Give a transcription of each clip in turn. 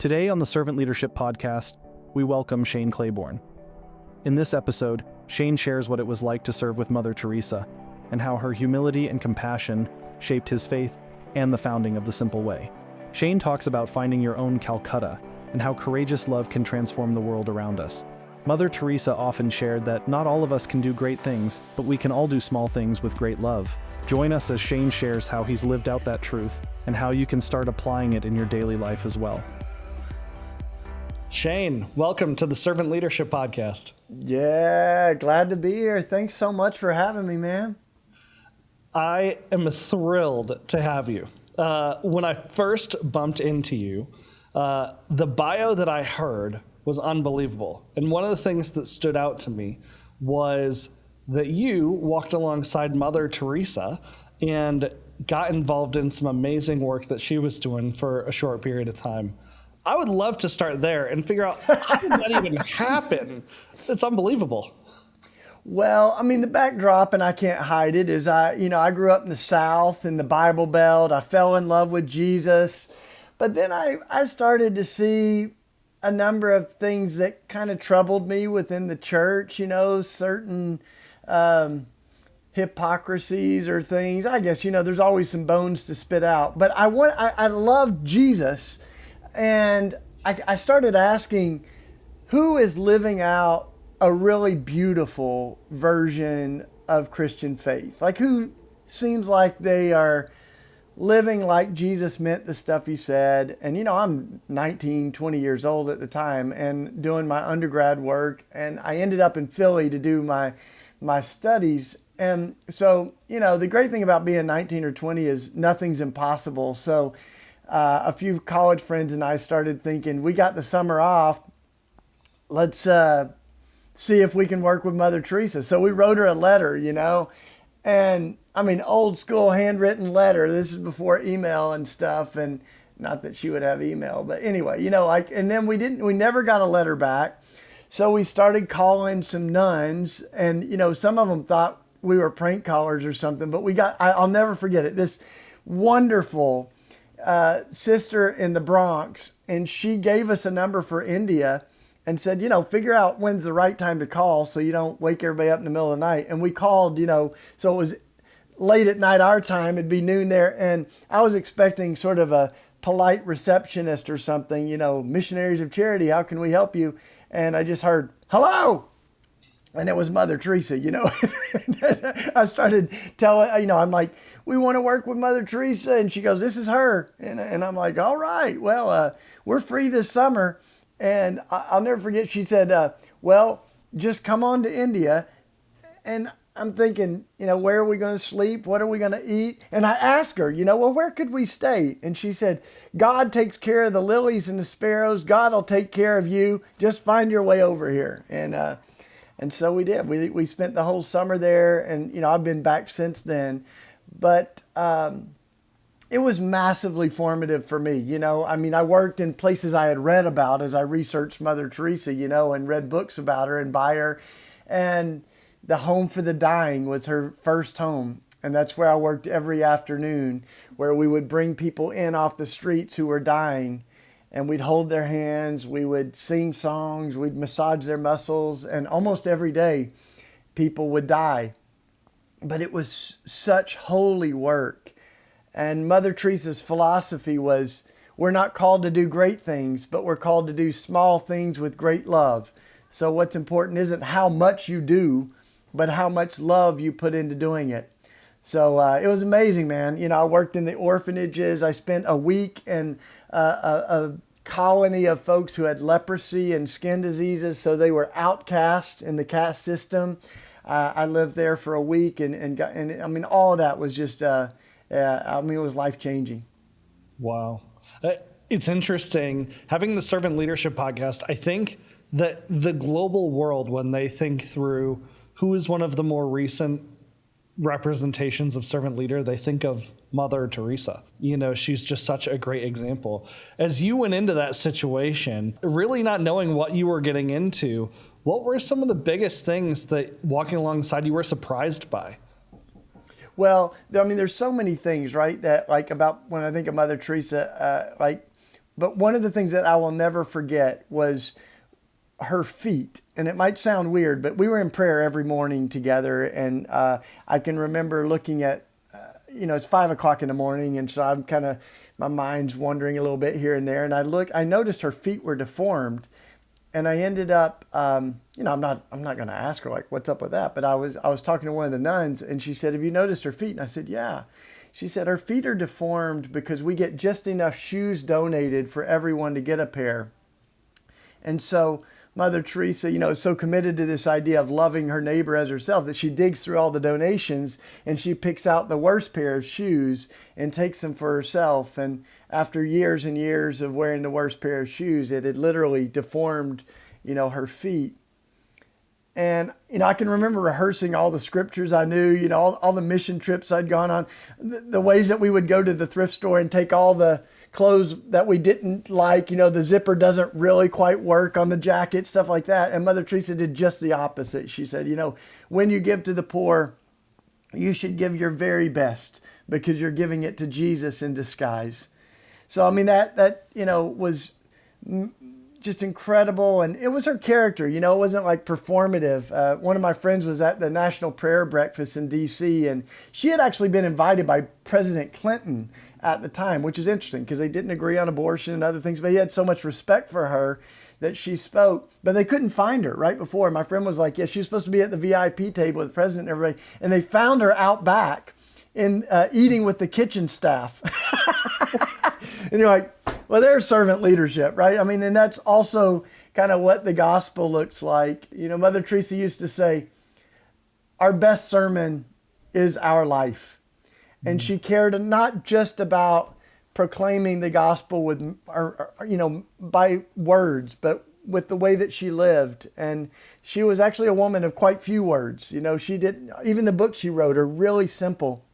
Today on the Servant Leadership Podcast, we welcome Shane Claiborne. In this episode, Shane shares what it was like to serve with Mother Teresa and how her humility and compassion shaped his faith and the founding of the Simple Way. Shane talks about finding your own Calcutta and how courageous love can transform the world around us. Mother Teresa often shared that not all of us can do great things, but we can all do small things with great love. Join us as Shane shares how he's lived out that truth and how you can start applying it in your daily life as well. Shane, welcome to the Servant Leadership Podcast. Yeah, glad to be here. Thanks so much for having me, man. I am thrilled to have you. When I first bumped into you, the bio that I heard was unbelievable. And one of the things that stood out to me was that you walked alongside Mother Teresa and got involved in some amazing work that she was doing for a short period of time. I would love to start there and figure out how did that even happen? It's unbelievable. Well, I mean, the backdrop, and I can't hide it, is I grew up in the South in the Bible Belt. I fell in love with Jesus. But then I started to see a number of things that kind of troubled me within the church, certain hypocrisies or things. I guess, there's always some bones to spit out. But I loved Jesus. And I started asking, who is living out a really beautiful version of Christian faith? Like, who seems like they are living like Jesus meant the stuff he said? And, I'm 19, 20 years old at the time and doing my undergrad work. And I ended up in Philly to do my studies. And so, the great thing about being 19 or 20 is nothing's impossible. So a few college friends and I started thinking, we got the summer off. Let's see if we can work with Mother Teresa. So we wrote her a letter, and I mean, old school handwritten letter. This is before email and stuff. And not that she would have email, but anyway, and then we never got a letter back. So we started calling some nuns, and, some of them thought we were prank callers or something, but I'll never forget it. This wonderful sister in the Bronx, and she gave us a number for India and said, figure out when's the right time to call so you don't wake everybody up in the middle of the night. And we called, so it was late at night our time, it'd be noon there. And I was expecting sort of a polite receptionist or something, missionaries of charity, how can we help you? And I just heard, hello. And it was Mother Teresa, I started telling, I'm like, we want to work with Mother Teresa. And she goes, this is her. And I'm like, all right, well, we're free this summer. And I'll never forget, she said, well, just come on to India. And I'm thinking, where are we going to sleep? What are we going to eat? And I asked her, well, where could we stay? And she said, God takes care of the lilies and the sparrows. God will take care of you. Just find your way over here. And so we did. We spent the whole summer there, and I've been back since then. But it was massively formative for me. I worked in places I had read about as I researched Mother Teresa, and read books about her and by her. And the Home for the Dying was her first home. And that's where I worked every afternoon, where we would bring people in off the streets who were dying. And we'd hold their hands, we would sing songs, we'd massage their muscles, and almost every day people would die. But it was such holy work. And Mother Teresa's philosophy was, we're not called to do great things, but we're called to do small things with great love. So what's important isn't how much you do, but how much love you put into doing it. So it was amazing, man. I worked in the orphanages. I spent a week in a colony of folks who had leprosy and skin diseases, so they were outcast in the caste system. I lived there for a week, and I mean, all of that was just, it was life-changing. Wow. It's interesting. Having the Servant Leadership Podcast, I think that the global world, when they think through who is one of the more recent representations of servant leader, they think of Mother Teresa. She's just such a great example. As you went into that situation, really not knowing what you were getting into, what were some of the biggest things that walking alongside you were surprised by? Well, there's so many things, right? That about when I think of Mother Teresa, But one of the things that I will never forget was her feet. And it might sound weird, but we were in prayer every morning together. And I can remember looking at, it's 5 o'clock in the morning. And so I'm kind of, my mind's wandering a little bit here and there. And I noticed her feet were deformed. And I ended up, I'm not going to ask her like, what's up with that? But I was talking to one of the nuns, and she said, have you noticed her feet? And I said, yeah. She said, her feet are deformed because we get just enough shoes donated for everyone to get a pair. And so Mother Teresa, is so committed to this idea of loving her neighbor as herself that she digs through all the donations and she picks out the worst pair of shoes and takes them for herself. And after years and years of wearing the worst pair of shoes, it had literally deformed, her feet. And, I can remember rehearsing all the scriptures I knew, all the mission trips I'd gone on, the ways that we would go to the thrift store and take all the clothes that we didn't like, the zipper doesn't really quite work on the jacket, stuff like that. And Mother Teresa did just the opposite. She said, when you give to the poor, you should give your very best because you're giving it to Jesus in disguise. So, that was just incredible. And it was her character, it wasn't like performative. One of my friends was at the National Prayer Breakfast in DC, and she had actually been invited by President Clinton at the time, which is interesting because they didn't agree on abortion and other things, but he had so much respect for her that she spoke, but they couldn't find her right before. My friend was like, yeah, she's supposed to be at the VIP table with the president and everybody. And they found her out back in eating with the kitchen staff. And you're like, well, there's servant leadership, right? And that's also kind of what the gospel looks like. Mother Teresa used to say, our best sermon is our life. And she cared not just about proclaiming the gospel with, by words, but with the way that she lived. And she was actually a woman of quite few words. Even the books she wrote are really simple,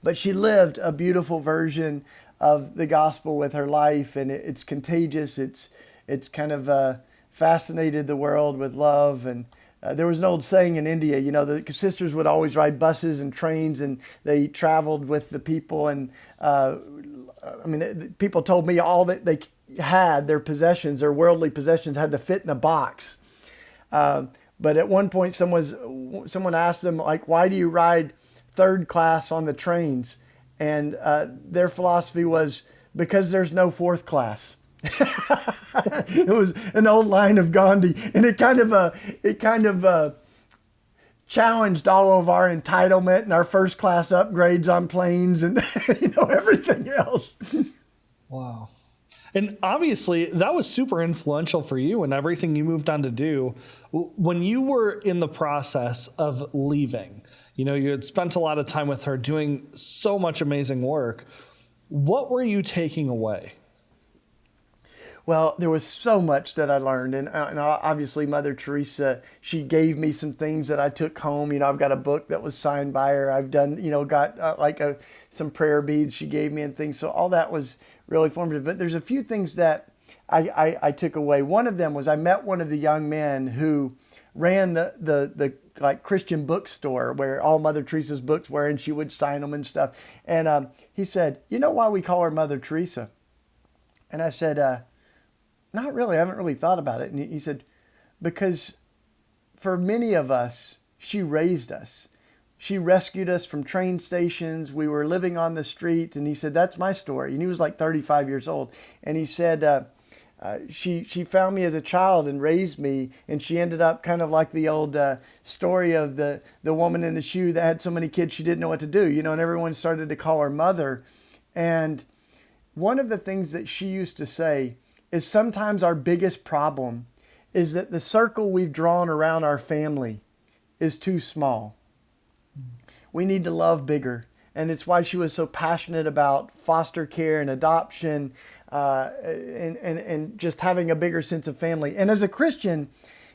but she lived a beautiful version of the gospel with her life, and it's contagious. It's kind of fascinated the world with love. And there was an old saying in India, the sisters would always ride buses and trains, and they traveled with the people. And people told me all that they had, their possessions, their worldly possessions, had to fit in a box. But at one point, someone asked them, like, why do you ride third class on the trains? And their philosophy was, because there's no fourth class. It was an old line of Gandhi, and it kind of challenged all of our entitlement and our first class upgrades on planes and everything else. Wow. And obviously that was super influential for you and everything you moved on to do. When you were in the process of leaving, you had spent a lot of time with her doing so much amazing work. What were you taking away? Well, there was so much that I learned. And obviously Mother Teresa, she gave me some things that I took home. I've got a book that was signed by her. I've done, got some prayer beads she gave me and things. So all that was really formative. But there's a few things that I took away. One of them was I met one of the young men who ran the Christian bookstore where all Mother Teresa's books were, and she would sign them and stuff. And he said, you know why we call her Mother Teresa? And I said, not really. I haven't really thought about it. And he said, because for many of us, she raised us. She rescued us from train stations. We were living on the street. And he said, that's my story. And he was like 35 years old. And he said, she found me as a child and raised me, and she ended up kind of like the old story of the woman in the shoe that had so many kids she didn't know what to do, and everyone started to call her mother. And one of the things that she used to say is sometimes our biggest problem is that the circle we've drawn around our family is too small. We need to love bigger. And it's why she was so passionate about foster care and adoption, and just having a bigger sense of family. And as a Christian,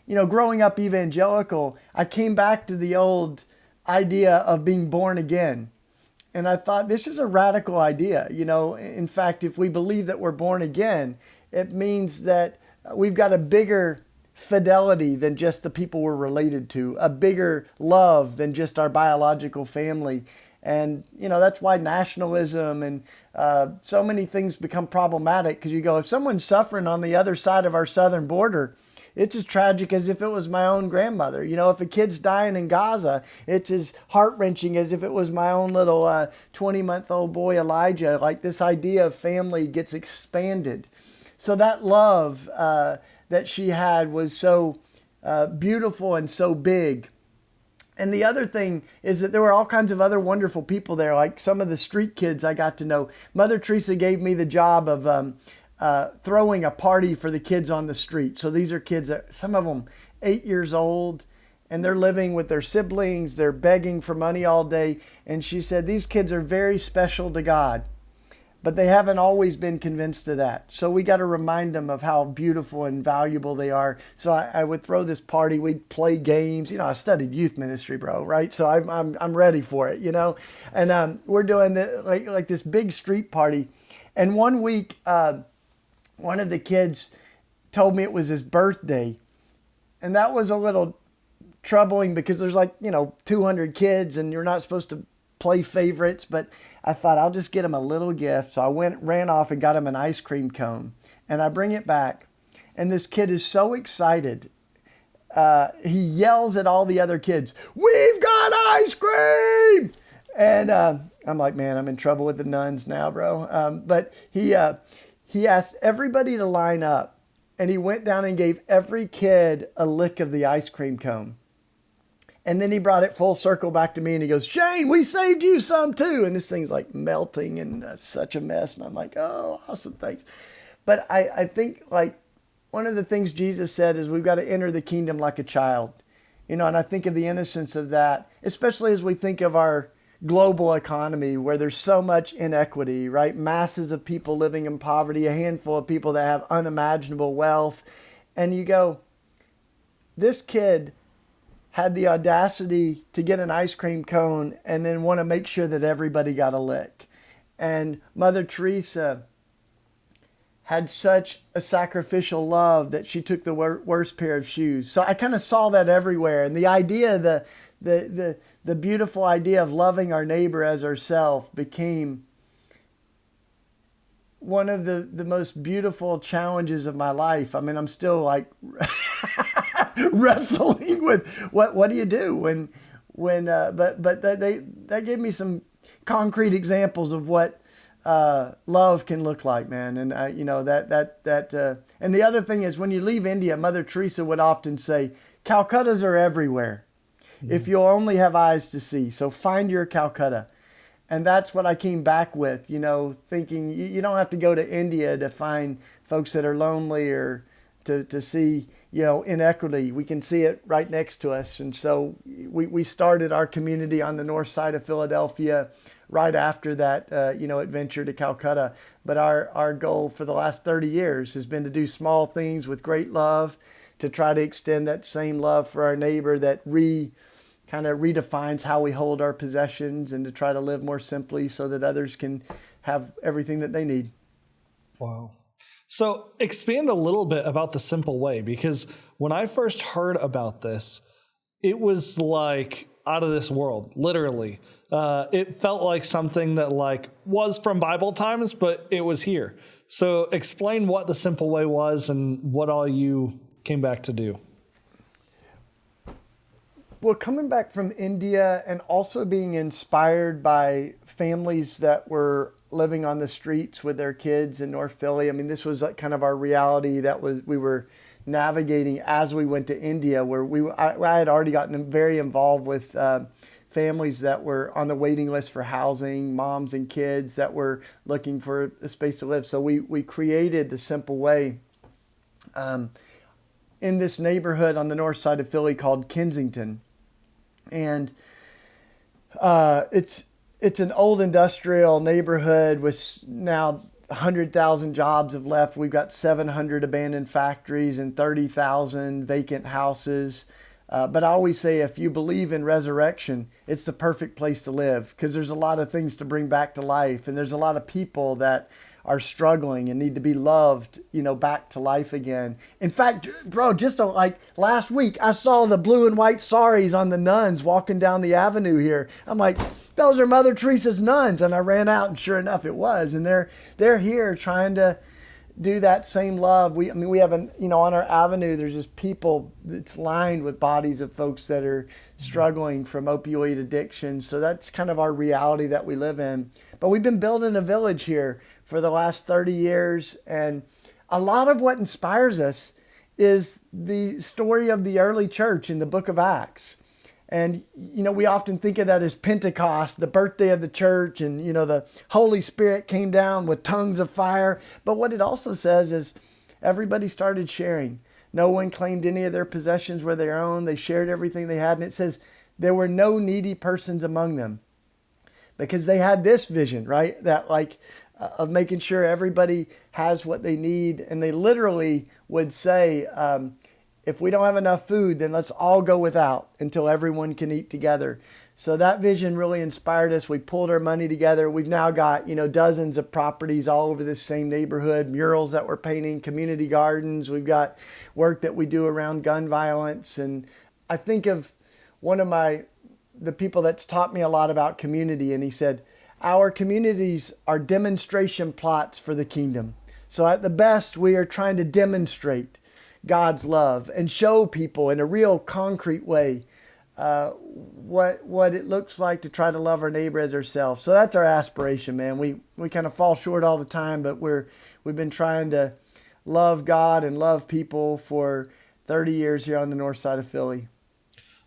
growing up evangelical, I came back to the old idea of being born again. And I thought, this is a radical idea. In fact, if we believe that we're born again, it means that we've got a bigger fidelity than just the people we're related to, a bigger love than just our biological family. And, that's why nationalism and so many things become problematic, because you go, if someone's suffering on the other side of our southern border, it's as tragic as if it was my own grandmother. If a kid's dying in Gaza, it's as heart-wrenching as if it was my own little 20-month-old boy, Elijah. Like, this idea of family gets expanded. So that love that she had was so beautiful and so big. And the other thing is that there were all kinds of other wonderful people there, like some of the street kids I got to know. Mother Teresa gave me the job of throwing a party for the kids on the street. So these are kids, some of them 8 years old, and they're living with their siblings. They're begging for money all day. And she said, these kids are very special to God, but they haven't always been convinced of that. So we got to remind them of how beautiful and valuable they are. So I would throw this party. We'd play games. I studied youth ministry, bro, right? So I'm ready for it, And we're doing like this big street party. And one week, one of the kids told me it was his birthday. And that was a little troubling because there's 200 kids and you're not supposed to play favorites. But I thought I'll just get him a little gift. So I ran off and got him an ice cream cone. And I bring it back. And this kid is so excited. He yells at all the other kids, "We've got ice cream!" And I'm like, man, I'm in trouble with the nuns now, bro. But he asked everybody to line up, and he went down and gave every kid a lick of the ice cream cone. And then he brought it full circle back to me, and he goes, "Shane, we saved you some too." And this thing's like melting and such a mess. And I'm like, oh, awesome, thanks. But I think one of the things Jesus said is we've got to enter the kingdom like a child. And I think of the innocence of that, especially as we think of our global economy where there's so much inequity, right? Masses of people living in poverty, a handful of people that have unimaginable wealth. And you go, this kid had the audacity to get an ice cream cone and then want to make sure that everybody got a lick. And Mother Teresa had such a sacrificial love that she took the worst pair of shoes. So I kind of saw that everywhere. And the idea, the beautiful idea of loving our neighbor as ourselves became one of the most beautiful challenges of my life. I mean, I'm still wrestling with what do you do but that gave me some concrete examples of what love can look like, man. And and the other thing is, when you leave India, Mother Teresa would often say, Calcuttas are everywhere. If you'll only have eyes to see. So find your Calcutta. And that's what I came back with, thinking you don't have to go to India to find folks that are lonely or to see, inequity. We can see it right next to us. And so we started our community on the north side of Philadelphia right after that, adventure to Calcutta. But our goal for the last 30 years has been to do small things with great love, to try to extend that same love for our neighbor that kind of redefines how we hold our possessions, and to try to live more simply so that others can have everything that they need. Wow. So expand a little bit about the simple way, because when I first heard about this, it was like out of this world, literally. It felt like something that was from Bible times, but it was here. So explain what the simple way was and what all you came back to do. Well, coming back from India and also being inspired by families that were living on the streets with their kids in North Philly. I mean, this was kind of our reality that we were navigating as we went to India, where I had already gotten very involved with families that were on the waiting list for housing, moms and kids that were looking for a space to live. So we created the simple way in this neighborhood on the north side of Philly called Kensington. And it's an old industrial neighborhood with now 100,000 jobs have left. We've got 700 abandoned factories and 30,000 vacant houses. But I always say, if you believe in resurrection, it's the perfect place to live, because there's a lot of things to bring back to life. And there's a lot of people that are struggling and need to be loved, back to life again. In fact, bro, just like last week, I saw the blue and white saris on the nuns walking down the avenue here. I'm like, those are Mother Teresa's nuns. And I ran out, and sure enough, it was. And they're here trying to do that same love. We have on our avenue, there's just people that's lined with bodies of folks that are struggling from opioid addiction. So that's kind of our reality that we live in. But we've been building a village here for the last 30 years. And a lot of what inspires us is the story of the early church in the book of Acts. And, we often think of that as Pentecost, the birthday of the church, and, the Holy Spirit came down with tongues of fire. But what it also says is everybody started sharing. No one claimed any of their possessions were their own. They shared everything they had. And it says there were no needy persons among them, because they had this vision, right? That of making sure everybody has what they need. And they literally would say, if we don't have enough food, then let's all go without until everyone can eat together. So that vision really inspired us. We pulled our money together. We've now got, dozens of properties all over this same neighborhood, murals that we're painting, community gardens. We've got work that we do around gun violence. And I think of one of the people that's taught me a lot about community. And he said, our communities are demonstration plots for the kingdom. So at the best, we are trying to demonstrate God's love and show people in a real concrete way what it looks like to try to love our neighbor as ourselves. So that's our aspiration, man. We kind of fall short all the time, but we've been trying to love God and love people for 30 years here on the north side of Philly.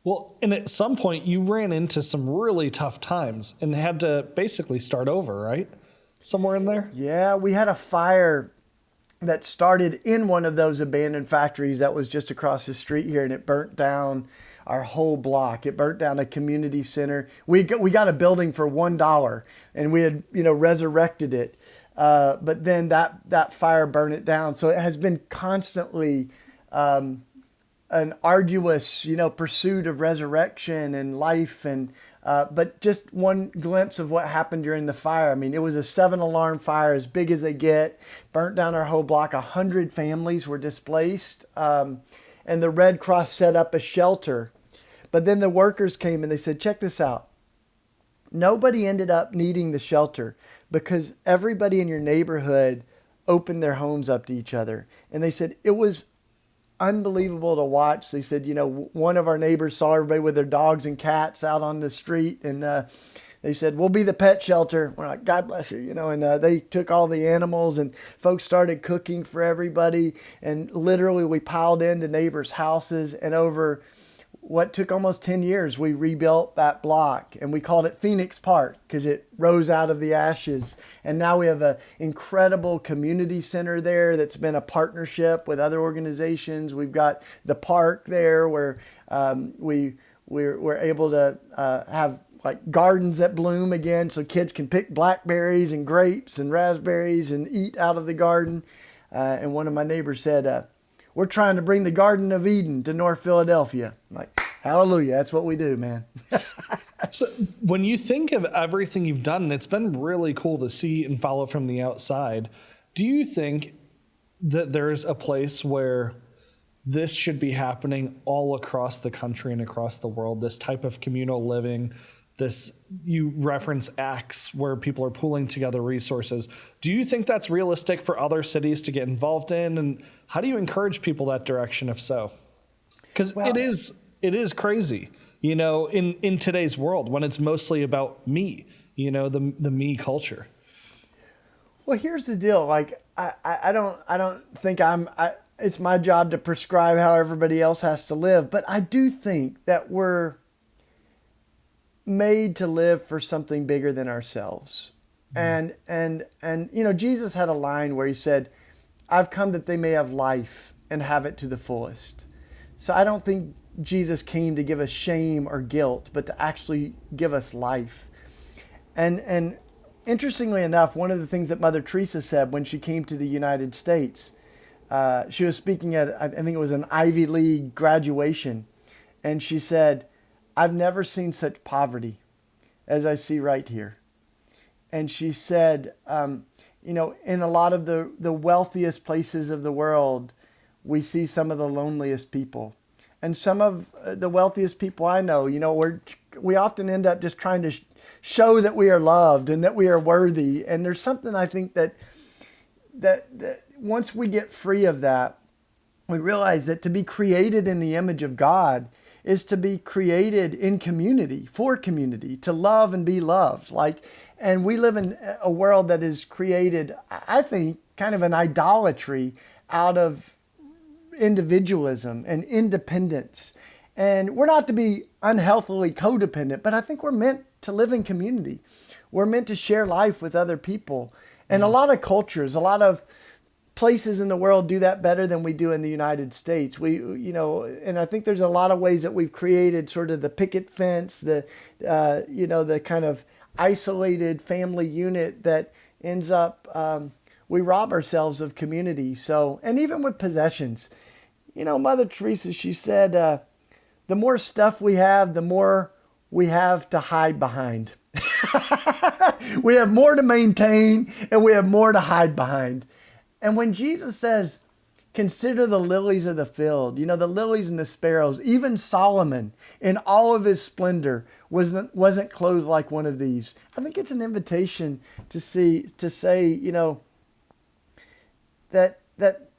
Well, and at some point you ran into some really tough times and had to basically start over, right? Somewhere in there? Yeah, we had a fire that started in one of those abandoned factories that was just across the street here, and it burnt down our whole block. It burnt down a community center. We got a building for $1, and we had resurrected it, but then that fire burned it down. So it has been constantly an arduous pursuit of resurrection and life, and but just one glimpse of what happened during the fire. I mean, it was a 7-alarm fire, as big as they get, burnt down our whole block. 100 families were displaced, and the Red Cross set up a shelter. But then the workers came and they said, check this out. Nobody ended up needing the shelter because everybody in your neighborhood opened their homes up to each other. And they said it was unbelievable to watch. They said, one of our neighbors saw everybody with their dogs and cats out on the street, and they said, we'll be the pet shelter. We're like, God bless you, and they took all the animals, and folks started cooking for everybody. And literally we piled into neighbors' houses, and over what took almost 10 years, we rebuilt that block, and we called it Phoenix Park because it rose out of the ashes. And now we have an incredible community center there that's been a partnership with other organizations. We've got the park there where we're able to have like gardens that bloom again, so kids can pick blackberries and grapes and raspberries and eat out of the garden. And one of my neighbors said, we're trying to bring the Garden of Eden to North Philadelphia. I'm like, hallelujah, that's what we do, man. So when you think of everything you've done, and it's been really cool to see and follow from the outside, do you think that there's a place where this should be happening all across the country and across the world, this type of communal living? This, you reference Acts where people are pooling together resources. Do you think that's realistic for other cities to get involved in? And how do you encourage people that direction if so? Because it is crazy, in today's world when it's mostly about me, the me culture. Well, here's the deal. Like, I don't think it's my job to prescribe how everybody else has to live, but I do think that we're made to live for something bigger than ourselves. And Jesus had a line where he said, I've come that they may have life and have it to the fullest. So I don't think Jesus came to give us shame or guilt, but to actually give us life. And interestingly enough, one of the things that Mother Teresa said when she came to the United States, she was speaking at, I think it was an Ivy League graduation, and she said, I've never seen such poverty as I see right here. And she said, in a lot of the wealthiest places of the world, we see some of the loneliest people. And some of the wealthiest people I know, we often end up just trying to show that we are loved and that we are worthy. And there's something I think that once we get free of that, we realize that to be created in the image of God is to be created in community, for community, to love and be loved. And we live in a world that is created, I think, kind of an idolatry out of individualism and independence. And we're not to be unhealthily codependent, but I think we're meant to live in community. We're meant to share life with other people. And a lot of cultures, a lot of places in the world do that better than we do in the United States. And I think there's a lot of ways that we've created sort of the picket fence, the kind of isolated family unit that ends up, we rob ourselves of community. So, and even with possessions, Mother Teresa, she said, the more stuff we have, the more we have to hide behind. We have more to maintain and we have more to hide behind. And when Jesus says, consider the lilies of the field, the lilies and the sparrows, even Solomon in all of his splendor wasn't clothed like one of these. I think it's an invitation to say, that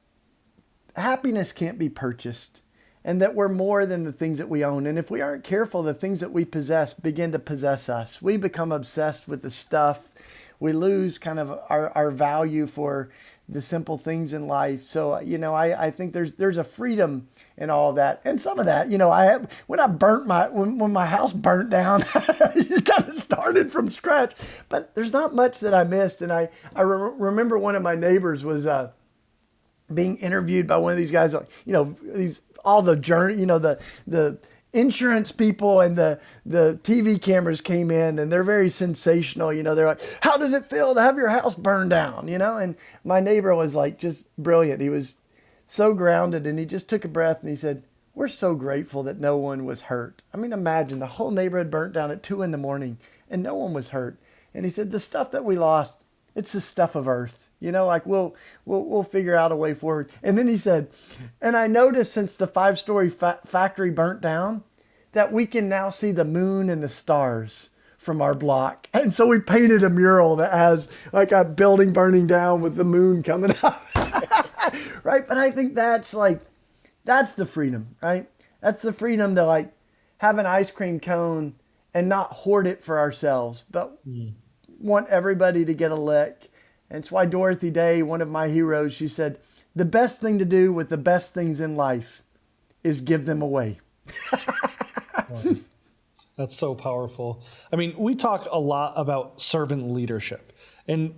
happiness can't be purchased and that we're more than the things that we own. And if we aren't careful, the things that we possess begin to possess us. We become obsessed with the stuff. We lose kind of our value for the simple things in life. So, I think there's a freedom in all of that. And some of that, when my house burnt down, it kind of started from scratch, but there's not much that I missed. And I remember one of my neighbors was being interviewed by one of these guys, the insurance people and the TV cameras came in and they're very sensational. They're like, how does it feel to have your house burned down? And my neighbor was like, just brilliant. He was so grounded and he just took a breath and he said, we're so grateful that no one was hurt. I mean, imagine the whole neighborhood burnt down at 2 a.m. and no one was hurt. And he said, the stuff that we lost, it's the stuff of earth. We'll figure out a way forward. And then he said, and I noticed since the 5-story factory burnt down that we can now see the moon and the stars from our block. And so we painted a mural that has like a building burning down with the moon coming up. Right? But I think that's the freedom, right? That's the freedom to have an ice cream cone and not hoard it for ourselves, but want everybody to get a lick. And it's why Dorothy Day, one of my heroes, she said, the best thing to do with the best things in life is give them away. That's so powerful. I mean, we talk a lot about servant leadership. And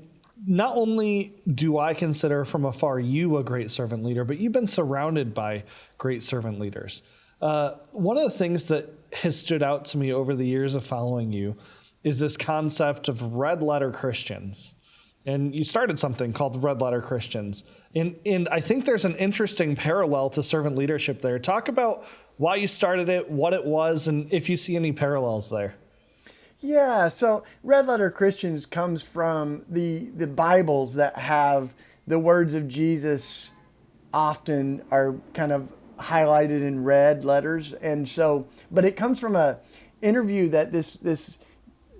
not only do I consider from afar you a great servant leader, but you've been surrounded by great servant leaders. One of the things that has stood out to me over the years of following you is this concept of red letter Christians. And you started something called the Red Letter Christians. And I think there's an interesting parallel to servant leadership there. Talk about why you started it, what it was, and if you see any parallels there. Yeah, so Red Letter Christians comes from the Bibles that have the words of Jesus often are kind of highlighted in red letters. And so, but it comes from a interview that this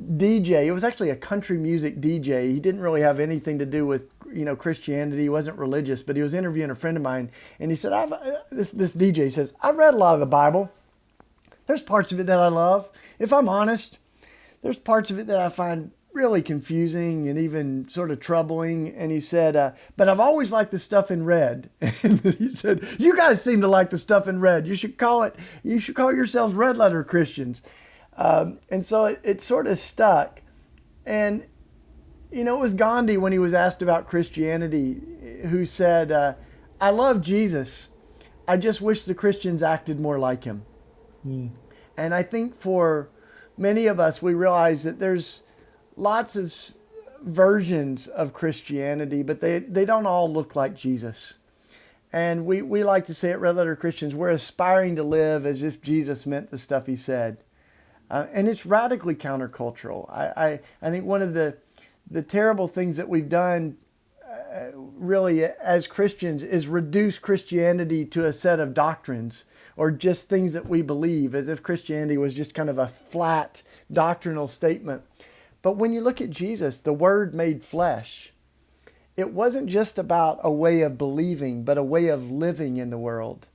DJ, it was actually a country music DJ. He didn't really have anything to do with, Christianity. He wasn't religious, but he was interviewing a friend of mine. And he said, this DJ says, I've read a lot of the Bible. There's parts of it that I love. If I'm honest, there's parts of it that I find really confusing and even sort of troubling. And he said, but I've always liked the stuff in red. And he said, you guys seem to like the stuff in red. You should call yourselves Red Letter Christians. And so it sort of stuck. And, it was Gandhi when he was asked about Christianity who said, I love Jesus. I just wish the Christians acted more like him. And I think for many of us, we realize that there's lots of versions of Christianity, but they don't all look like Jesus. And we like to say at Red Letter Christians, we're aspiring to live as if Jesus meant the stuff he said. And it's radically countercultural. I think one of the terrible things that we've done really as Christians is reduce Christianity to a set of doctrines or just things that we believe, as if Christianity was just kind of a flat doctrinal statement. But when you look at Jesus, the Word made flesh, it wasn't just about a way of believing, but a way of living in the world.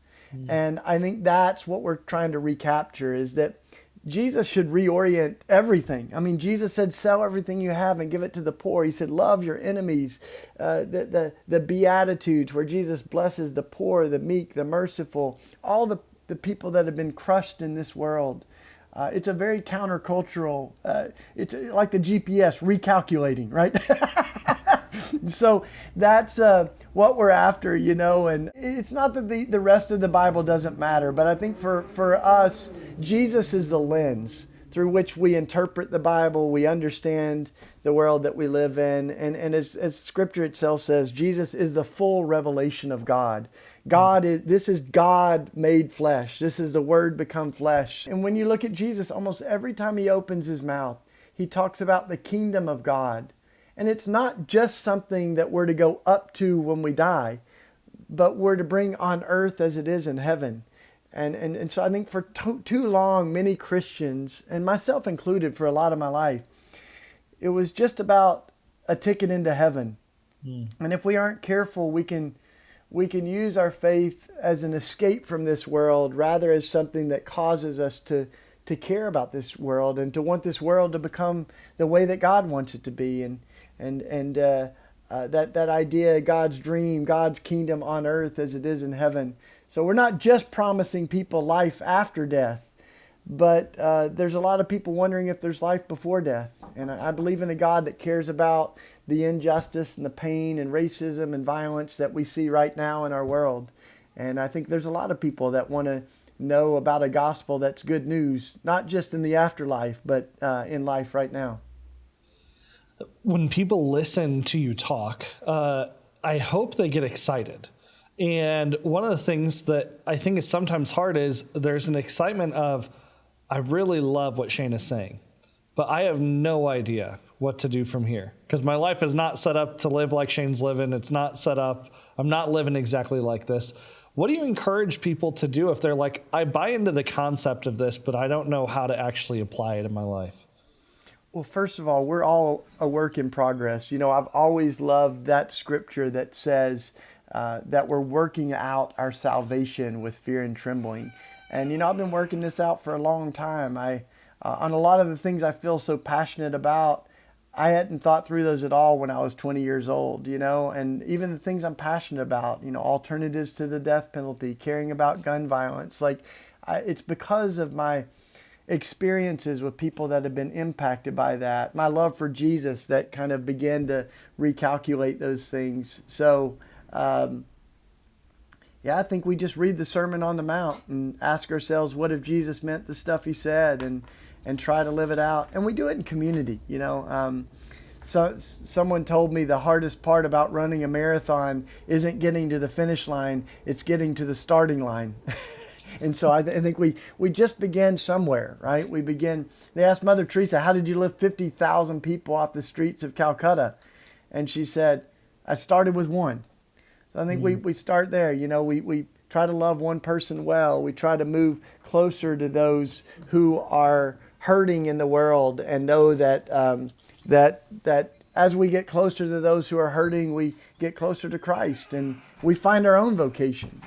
And I think that's what we're trying to recapture, is that Jesus should reorient everything. I mean, Jesus said, sell everything you have and give it to the poor. He said, love your enemies. The Beatitudes, where Jesus blesses the poor, the meek, the merciful, all the people that have been crushed in this world. It's a very countercultural, it's like the GPS recalculating, right? So that's what we're after, and it's not that the rest of the Bible doesn't matter, but I think for us, Jesus is the lens through which we interpret the Bible, we understand the world that we live in, and as Scripture itself says, Jesus is the full revelation of God. This is God made flesh. This is the Word become flesh. And when you look at Jesus, almost every time he opens his mouth, he talks about the kingdom of God. And it's not just something that we're to go up to when we die, but we're to bring on earth as it is in heaven. And so I think for too long, many Christians, and myself included for a lot of my life, it was just about a ticket into heaven. And if we aren't careful, we can use our faith as an escape from this world, rather as something that causes us to care about this world and to want this world to become the way that God wants it to be. And that idea, God's dream, God's kingdom on earth as it is in heaven. So we're not just promising people life after death, but there's a lot of people wondering if there's life before death. And I believe in a God that cares about the injustice and the pain and racism and violence that we see right now in our world. And I think there's a lot of people that want to know about a gospel that's good news, not just in the afterlife, but in life right now. When people listen to you talk, I hope they get excited. And one of the things that I think is sometimes hard is there's an excitement of, I really love what Shane is saying, but I have no idea what to do from here because my life is not set up to live like Shane's living. It's not set up. I'm not living exactly like this. What do you encourage people to do if they're like, I buy into the concept of this, but I don't know how to actually apply it in my life? Well, first of all, we're all a work in progress. I've always loved that scripture that says that we're working out our salvation with fear and trembling. And, I've been working this out for a long time. On a lot of the things I feel so passionate about, I hadn't thought through those at all when I was 20 years old, and even the things I'm passionate about, alternatives to the death penalty, caring about gun violence, it's because of my experiences with people that have been impacted by that, my love for Jesus that kind of began to recalculate those things. So, I think we just read the Sermon on the Mount and ask ourselves, what if Jesus meant the stuff he said, and try to live it out. And we do it in community, So someone told me the hardest part about running a marathon isn't getting to the finish line, it's getting to the starting line. And so I think we just began somewhere, right? They asked Mother Teresa, how did you lift 50,000 people off the streets of Calcutta? And she said, I started with one. So I think we start there. We try to love one person well. We try to move closer to those who are hurting in the world and know that that as we get closer to those who are hurting, we get closer to Christ and we find our own vocation,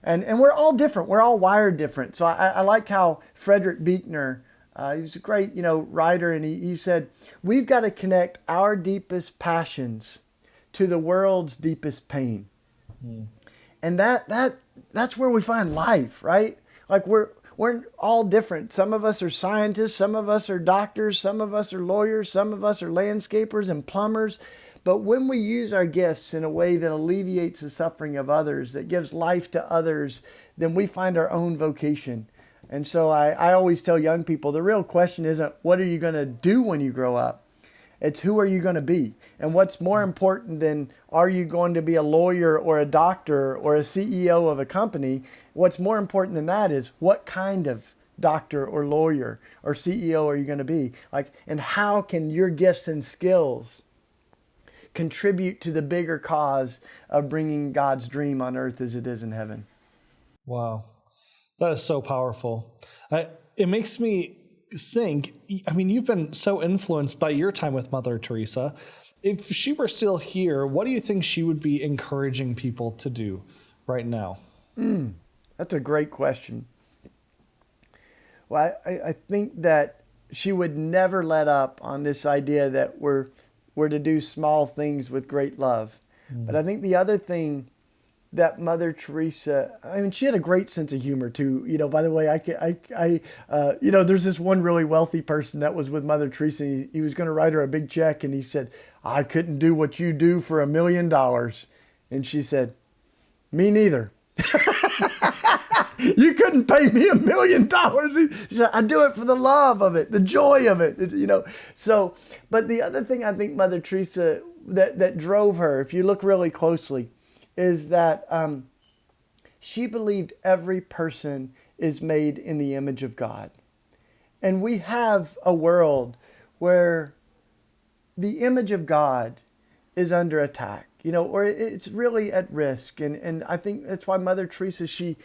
And we're all different. We're all wired different. So I like how Frederick Buechner, he was a great, writer, and he said, we've got to connect our deepest passions to the world's deepest pain. And that's where we find life, right? Like we're all different. Some of us are scientists, some of us are doctors, some of us are lawyers, some of us are landscapers and plumbers. But when we use our gifts in a way that alleviates the suffering of others, that gives life to others, then we find our own vocation. And so I always tell young people, the real question isn't what are you going to do when you grow up? It's who are you going to be? And what's more important than are you going to be a lawyer or a doctor or a CEO of a company? What's more important than that is what kind of doctor or lawyer or CEO are you going to be? And how can your gifts and skills contribute to the bigger cause of bringing God's dream on earth as it is in heaven. Wow. That is so powerful. It makes me think, I mean, you've been so influenced by your time with Mother Teresa. If she were still here, what do you think she would be encouraging people to do right now? That's a great question. Well, I think that she would never let up on this idea that we're to do small things with great love. But I think the other thing that Mother Teresa, I mean, she had a great sense of humor too. By the way, there's this one really wealthy person that was with Mother Teresa. He was going to write her a big check, and he said, "I couldn't do what you do for $1 million." And she said, "Me neither." You couldn't pay me $1 million. She said, "I do it for the love of it, the joy of it." So, but the other thing I think Mother Teresa that drove her, if you look really closely, is that she believed every person is made in the image of God. And we have a world where the image of God is under attack, or it's really at risk. And I think that's why Mother Teresa, she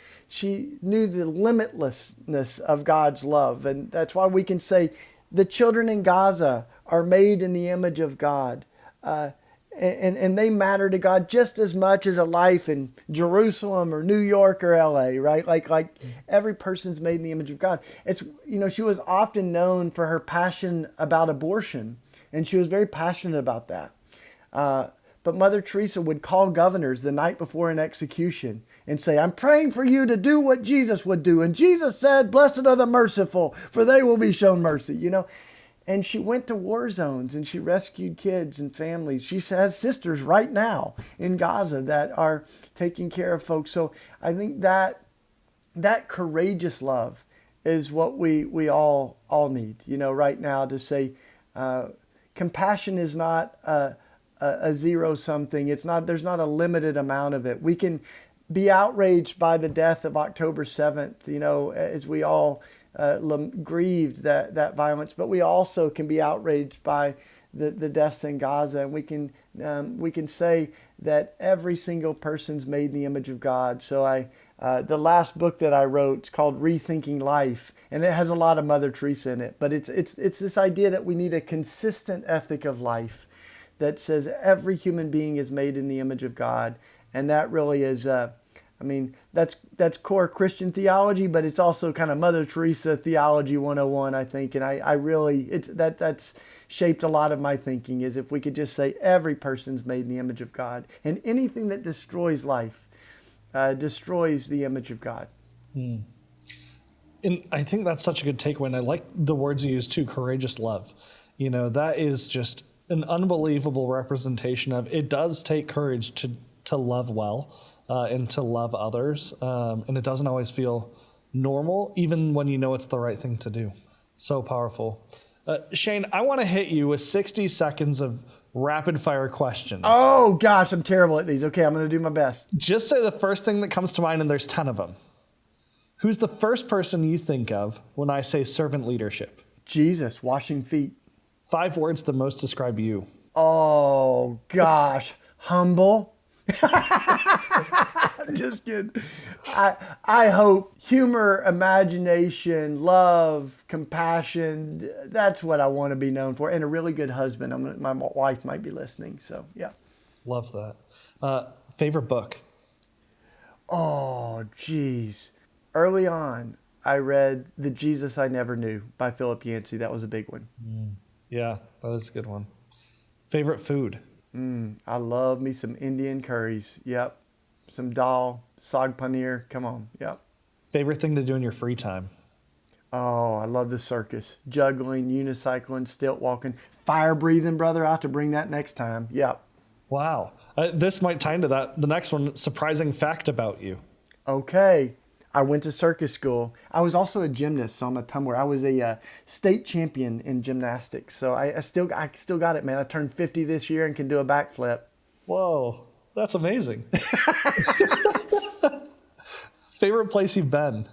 knew the limitlessness of God's love. And that's why we can say the children in Gaza are made in the image of God. And they matter to God just as much as a life in Jerusalem or New York or LA, right? Like every person's made in the image of God. It's, she was often known for her passion about abortion, and she was very passionate about that. But Mother Teresa would call governors the night before an execution and say, "I'm praying for you to do what Jesus would do. And Jesus said, 'Blessed are the merciful, for they will be shown mercy.'" And she went to war zones and she rescued kids and families. She has sisters right now in Gaza that are taking care of folks. So I think that courageous love is what we all need, right now, to say compassion is not a zero-sum thing. There's not a limited amount of it. We can be outraged by the death of October 7th, as we all grieved that violence, but we also can be outraged by the deaths in Gaza, and we can say that every single person's made in the image of God. So the last book that I wrote, it's called Rethinking Life, and it has a lot of Mother Teresa in it, but it's this idea that we need a consistent ethic of life that says every human being is made in the image of God, and that really is that's core Christian theology, but it's also kind of Mother Teresa theology 101, I think. And I really, that's shaped a lot of my thinking, is if we could just say every person's made in the image of God, and anything that destroys life destroys the image of God. And I think that's such a good takeaway. And I like the words you use too, courageous love. That is just an unbelievable representation of, it does take courage to love well. And to love others. And it doesn't always feel normal, even when you know it's the right thing to do. So powerful. Shane, I want to hit you with 60 seconds of rapid fire questions. Oh, gosh, I'm terrible at these. Okay, I'm going to do my best. Just say the first thing that comes to mind, and there's 10 of them. Who's the first person you think of when I say servant leadership? Jesus, washing feet. 5 words that most describe you. Oh, gosh. Humble. I'm just kidding. I hope humor, imagination, love, compassion, that's what I want to be known for. And a really good husband. My wife might be listening, so yeah. Love that. Favorite book? Oh, geez. Early on, I read The Jesus I Never Knew by Philip Yancey. That was a big one. Yeah, that was a good one. Favorite food? I love me some Indian curries. Yep. Some dal, saag paneer. Come on. Yep. Favorite thing to do in your free time? Oh, I love the circus. Juggling, unicycling, stilt walking, fire breathing, brother. I'll have to bring that next time. Yep. Wow. This might tie into that. The next one, surprising fact about you. Okay. I went to circus school. I was also a gymnast, so I'm a tumbler. I was a state champion in gymnastics. So I still got it, man. I turned 50 this year and can do a backflip. Whoa, that's amazing. Favorite place you've been?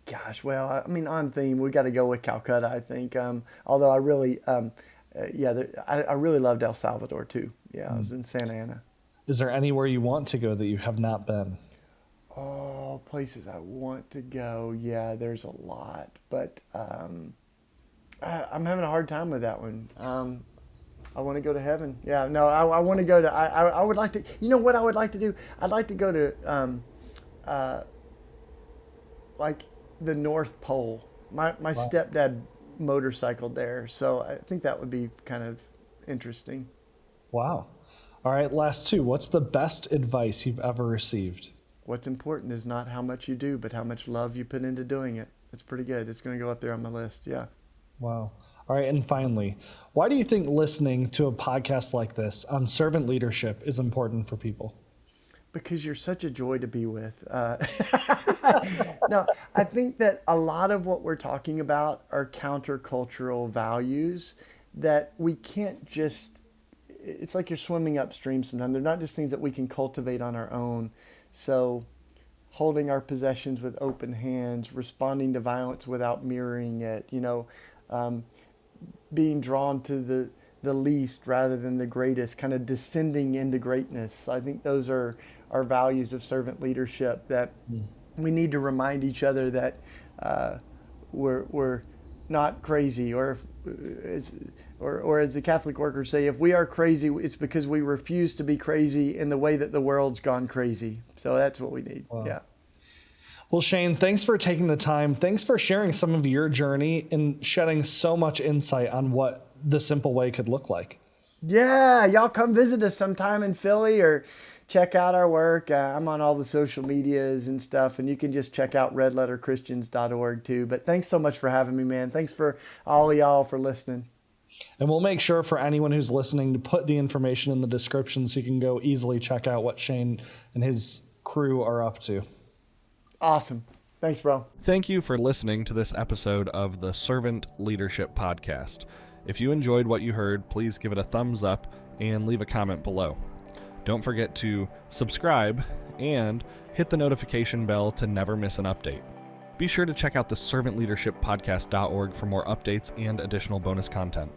Gosh, well, I mean, on theme, we got to go with Calcutta, I think. Although I really, I really loved El Salvador too. Yeah, I was in Santa Ana. Is there anywhere you want to go that you have not been? Oh, places I want to go. Yeah, there's a lot, but I'm having a hard time with that one. I want to go to heaven. Yeah, no, I want to go to. I would like to. You know what I would like to do? I'd like to go to like the North Pole. My stepdad motorcycled there, so I think that would be kind of interesting. Wow. All right, last two. What's the best advice you've ever received? What's important is not how much you do, but how much love you put into doing it. It's pretty good. It's going to go up there on my list. Yeah. Wow. All right, and finally, why do you think listening to a podcast like this on servant leadership is important for people? Because you're such a joy to be with. No, I think that a lot of what we're talking about are countercultural values that we can't just, it's like you're swimming upstream sometimes. They're not just things that we can cultivate on our own. So holding our possessions with open hands, responding to violence without mirroring it, being drawn to the least rather than the greatest, kind of descending into greatness. I think those are our values of servant leadership that we need to remind each other that we're not crazy, or as the Catholic workers say, if we are crazy, it's because we refuse to be crazy in the way that the world's gone crazy. So that's what we need. Wow. Yeah. Well, Shane, thanks for taking the time. Thanks for sharing some of your journey and shedding so much insight on what the simple way could look like. Yeah, y'all come visit us sometime in Philly or check out our work. I'm on all the social medias and stuff, and you can just check out redletterchristians.org too. But thanks so much for having me, man. Thanks for all of y'all for listening. And we'll make sure for anyone who's listening to put the information in the description so you can go easily check out what Shane and his crew are up to. Awesome. Thanks, bro. Thank you for listening to this episode of the Servant Leadership Podcast. If you enjoyed what you heard, please give it a thumbs up and leave a comment below. Don't forget to subscribe and hit the notification bell to never miss an update. Be sure to check out the servantleadershippodcast.org for more updates and additional bonus content.